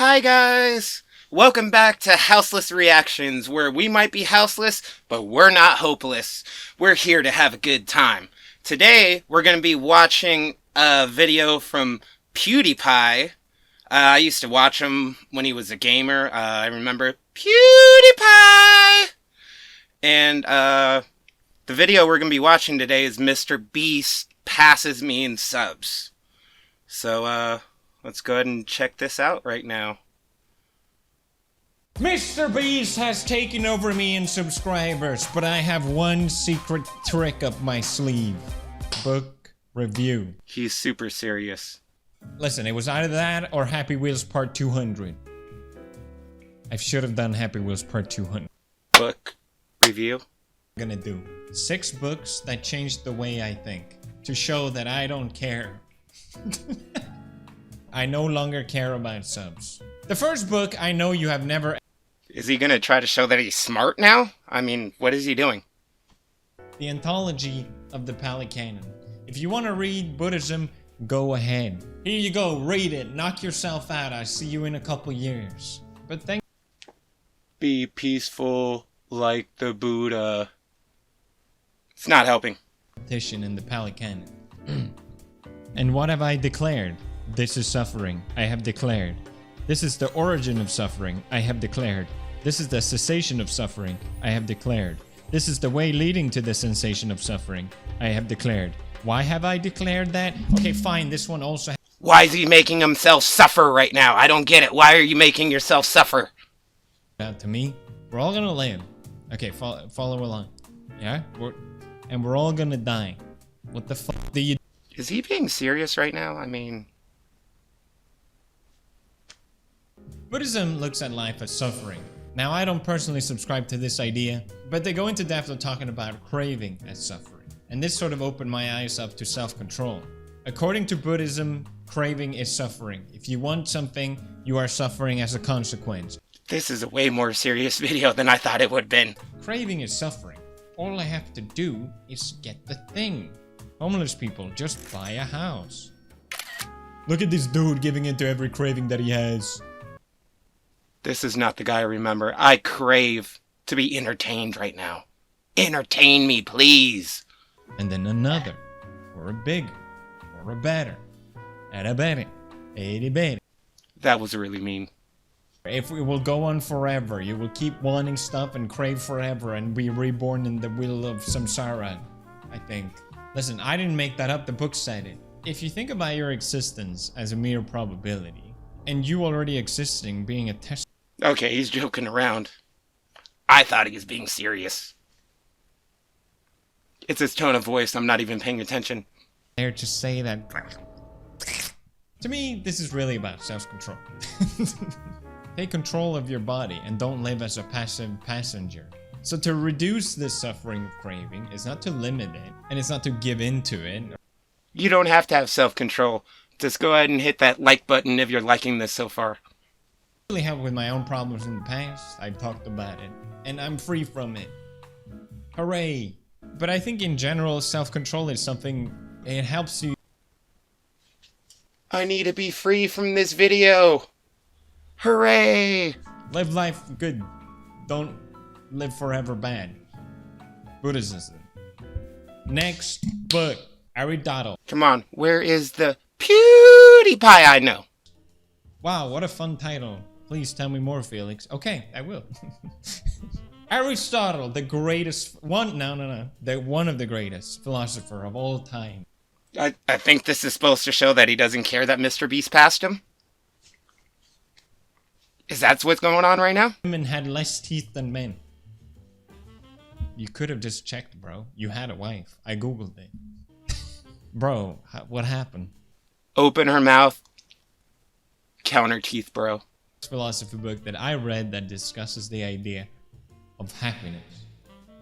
Hi guys! Welcome back to Houseless Reactions, where we might be houseless, but we're not hopeless. We're here to have a good time. Today, we're going to be watching a video from PEWDIEPIE. I used to watch him when he was a gamer. I remember PEWDIEPIE! And the video we're going to be watching today is Mr. Beast passes me in subs. So, let's go ahead and check this out right now. Mr. Beast has taken over me in subscribers, but I have one secret trick up my sleeve. Book review. He's super serious. Listen, it was either that or Happy Wheels Part 200. I should have done Happy Wheels Part 200. Book review. I'm gonna do 6 books that changed the way I think, to show that I don't care. I no longer care about subs. The first book, I know you have never... Is he gonna try to show that he's smart now? I mean, what is he doing? The Anthology of the Pali Canon. If you want to read Buddhism, go ahead. Here you go, read it, knock yourself out. I'll see you in a couple years. But thank... Be peaceful like the Buddha. It's not helping. In the Pali Canon. And what have I declared? This is suffering. I have declared. This is the origin of suffering. I have declared. This is the cessation of suffering. I have declared. This is the way leading to the sensation of suffering. I have declared. Why have I declared that? Okay, fine. This one also... Why is he making himself suffer right now? I don't get it. Why are you making yourself suffer? Out to me. We're all gonna live. Okay, follow along. Yeah? We're all gonna die. What the fuck do you... Is he being serious right now? I mean... Buddhism looks at life as suffering. Now, I don't personally subscribe to this idea, but they go into depth of talking about craving as suffering. And this sort of opened my eyes up to self-control. According to Buddhism, craving is suffering. If you want something, you are suffering as a consequence. This is a way more serious video than I thought it would have been. Craving is suffering. All I have to do is get the thing. Homeless people, just buy a house. Look at this dude giving into every craving that he has. This is not the guy I remember. I crave to be entertained right now. Entertain me, please. And then another, or a bigger, or a better, and a better, and a better. That was really mean. If it will go on forever, you will keep wanting stuff and crave forever and be reborn in the wheel of samsara, I think. Listen, I didn't make that up, the book said it. If you think about your existence as a mere probability, and you already existing being a test... Okay, he's joking around. I thought he was being serious. It's his tone of voice, I'm not even paying attention. There to say that... To me, this is really about self-control. Take control of your body and don't live as a passive passenger. So to reduce this suffering of craving is not to limit it, and it's not to give in to it. You don't have to have self-control. Just go ahead and hit that like button if you're liking this so far. I really have with my own problems in the past. I've talked about it, and I'm free from it. Hooray! But I think in general, self-control is something, it helps you. I need to be free from this video. Hooray! Live life good. Don't live forever bad. Buddhism. Next book. Aristotle. Come on, where is the PEWDIEPIE I know? Wow, what a fun title. Please tell me more, Felix. Okay, I will. Aristotle, the greatest one of the greatest philosopher of all time. I think this is supposed to show that he doesn't care that Mr. Beast passed him. Is that what's going on right now? Women had less teeth than men. You could have just checked, bro. You had a wife. I googled it. Bro, what happened? Open her mouth. Count her teeth, bro. Philosophy book that I read that discusses the idea of happiness.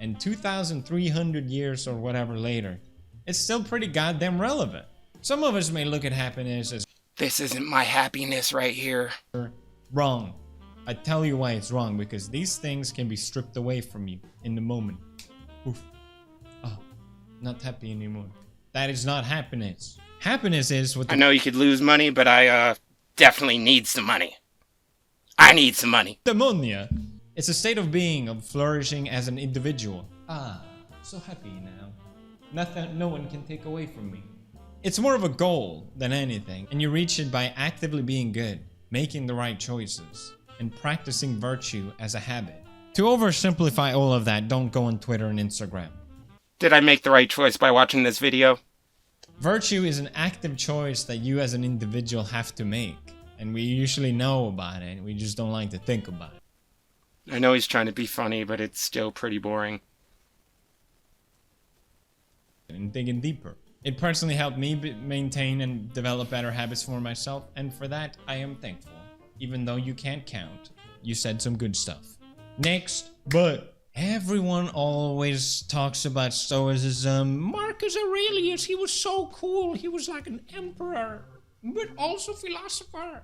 And 2,300 years or whatever later, it's still pretty goddamn relevant. Some of us may look at happiness as... This isn't my happiness right here. Wrong. I tell you why it's wrong, because these things can be stripped away from you in the moment. Oof. Oh, not happy anymore. That is not happiness. Happiness is what... I know you could lose money, but I definitely need some money. I need some money. Demonia. It's a state of being, of flourishing as an individual. Ah, so happy now. Nothing, no one can take away from me. It's more of a goal than anything, and you reach it by actively being good, making the right choices, and practicing virtue as a habit. To oversimplify all of that, don't go on Twitter and Instagram. Did I make the right choice by watching this video? Virtue is an active choice that you as an individual have to make, and we usually know about it, we just don't like to think about it. I know he's trying to be funny, but it's still pretty boring. And digging deeper. It personally helped me maintain and develop better habits for myself, and for that, I am thankful. Even though you can't count, you said some good stuff. Next, but everyone always talks about Stoicism. Marcus Aurelius, he was so cool. He was like an emperor, but also philosopher.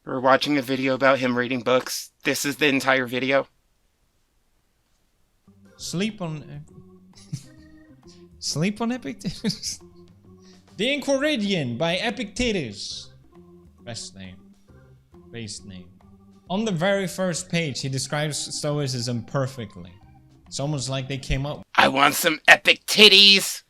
We're watching a video about him reading books. This is the entire video. Sleep on Epictetus. The Enchiridion by Epictetus. Best name. Base name. On the very first page, he describes Stoicism perfectly. It's almost like they came up. I want some epic titties!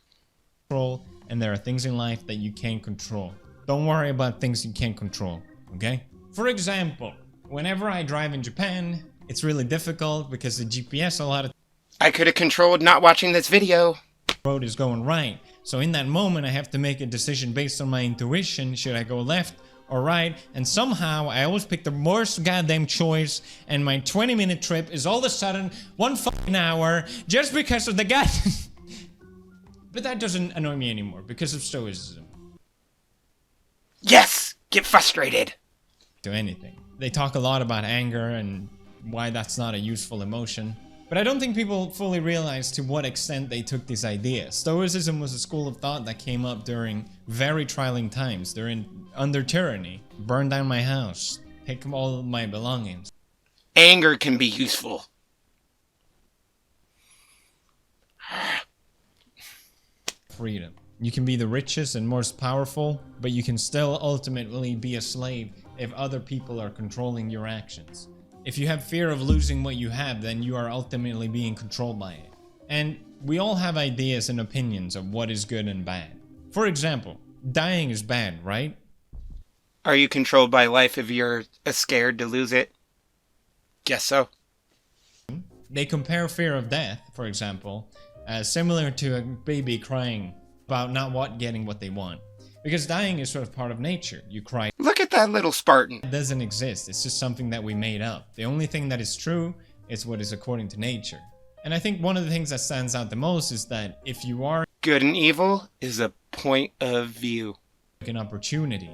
And there are things in life that you can't control. Don't worry about things you can't control, okay? For example, whenever I drive in Japan, it's really difficult because the GPS a lot of I could have controlled not watching this video. road is going right. So in that moment, I have to make a decision based on my intuition. Should I go left or right? And somehow, I always pick the worst goddamn choice, and my 20-minute trip is all of a sudden 1 fucking hour just because of the guy. But that doesn't annoy me anymore because of Stoicism. Yes! Get frustrated! To anything. They talk a lot about anger and why that's not a useful emotion. But I don't think people fully realize to what extent they took this idea. Stoicism was a school of thought that came up during very trying times. Under tyranny. Burn down my house. Take all of my belongings. Anger can be useful. Freedom. You can be the richest and most powerful, but you can still ultimately be a slave if other people are controlling your actions. If you have fear of losing what you have, then you are ultimately being controlled by it. And we all have ideas and opinions of what is good and bad. For example, dying is bad, right? Are you controlled by life if you're scared to lose it? Guess so. They compare fear of death, for example, as similar to a baby crying about not getting what they want. Because dying is sort of part of nature. You cry. Look at that little Spartan. It doesn't exist. It's just something that we made up. The only thing that is true is what is according to nature. And I think one of the things that stands out the most is that if you are Good and evil is a point of view. an opportunity,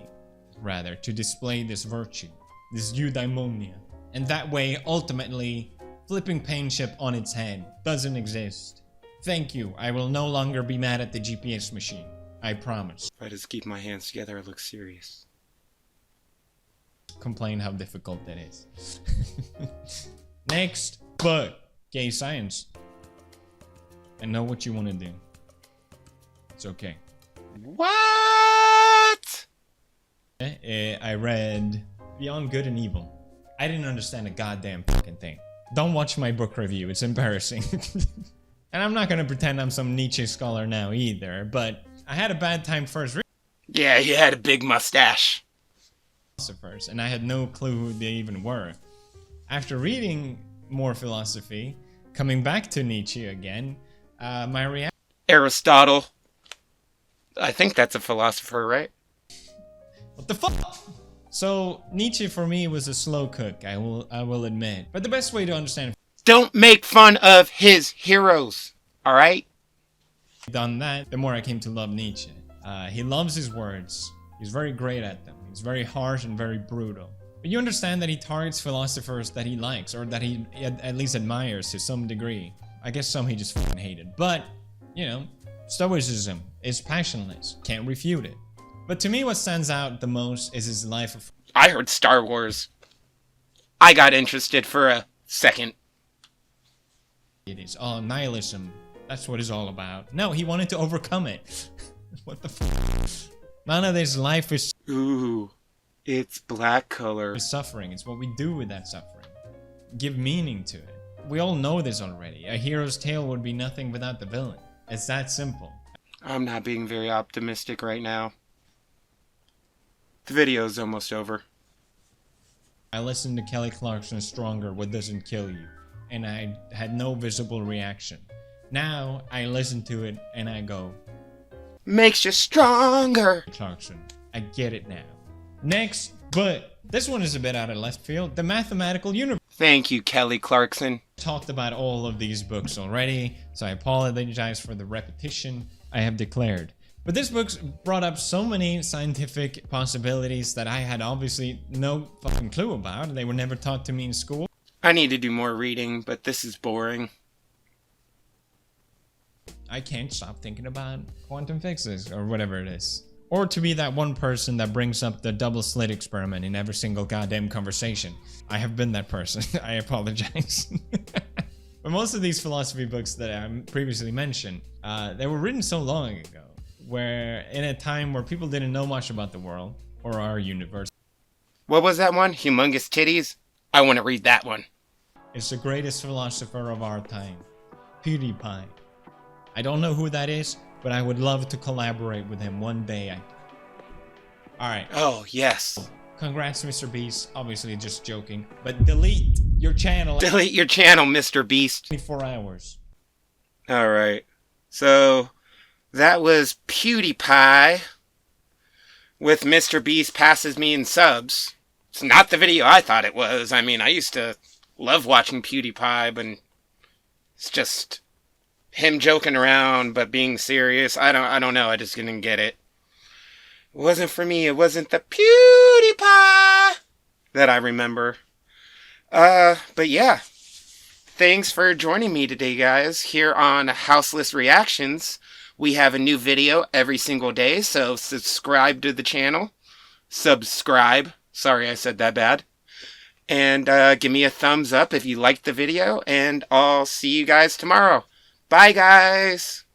rather, to display this virtue, this eudaimonia. And that way, ultimately, flipping painship on its head doesn't exist. Thank you. I will no longer be mad at the GPS machine. I promise. If I just keep my hands together, I look serious. Complain how difficult that is. Next, but gay science. And know what you want to do. It's okay. What? I read Beyond Good and Evil. I didn't understand a goddamn fucking thing. Don't watch my book review. It's embarrassing. And I'm not gonna pretend I'm some Nietzsche scholar now either, but I had a bad time first reading Yeah, he had a big mustache. philosophers, and I had no clue who they even were. After reading more philosophy, coming back to Nietzsche again, my reaction... Aristotle. I think that's a philosopher, right? What the fuck? So, Nietzsche for me was a slow cook, I will admit. But the best way to understand... Don't make fun of his heroes, alright? Done that, the more I came to love Nietzsche. He loves his words. He's very great at them. He's very harsh and very brutal. But you understand that he targets philosophers that he likes, or that he at least admires to some degree. I guess some he just fucking hated. But, you know, Stoicism is passionless. Can't refute it. But to me, what stands out the most is his life of... I heard Star Wars. I got interested for a second. It is all nihilism. That's what it's all about. No, he wanted to overcome it. What the fuck? None of this life is... Ooh. It's black color. It's suffering. It's what we do with that suffering. Give meaning to it. We all know this already. A hero's tale would be nothing without the villain. It's that simple. I'm not being very optimistic right now. The video's almost over. I listened to Kelly Clarkson's Stronger, What Doesn't Kill You, and I had no visible reaction. Now, I listen to it and I go, Makes you stronger. Clarkson, I get it now. Next, but this one is a bit out of left field, The Mathematical Universe. Thank you, Kelly Clarkson. Talked about all of these books already, so I apologize for the repetition. I have declared. But this book's brought up so many scientific possibilities that I had obviously no fucking clue about. They were never taught to me in school. I need to do more reading, but this is boring. I can't stop thinking about quantum fixes or whatever it is. Or to be that one person that brings up the double slit experiment in every single goddamn conversation. I have been that person. I apologize. But most of these philosophy books that I previously mentioned, they were written so long ago, where in a time where people didn't know much about the world or our universe. What was that one? Humongous Titties? I want to read that one. It's the greatest philosopher of our time, PEWDIEPIE. I don't know who that is, but I would love to collaborate with him one day. Alright. Oh, yes. Congrats, Mr. Beast. Obviously just joking. But delete your channel. Delete your channel, Mr. Beast. 24 hours. Alright. So, that was PEWDIEPIE with Mr. Beast passes me in subs. It's not the video I thought it was. I mean, I used to love watching PEWDIEPIE, but it's just him joking around but being serious. I don't know. I just didn't get it. It wasn't for me. It wasn't the PEWDIEPIE that I remember. But yeah. Thanks for joining me today, guys, here on Houseless Reactions. We have a new video every single day, so subscribe to the channel. Subscribe. Sorry I said that bad. And give me a thumbs up if you liked the video, and I'll see you guys tomorrow. Bye, guys!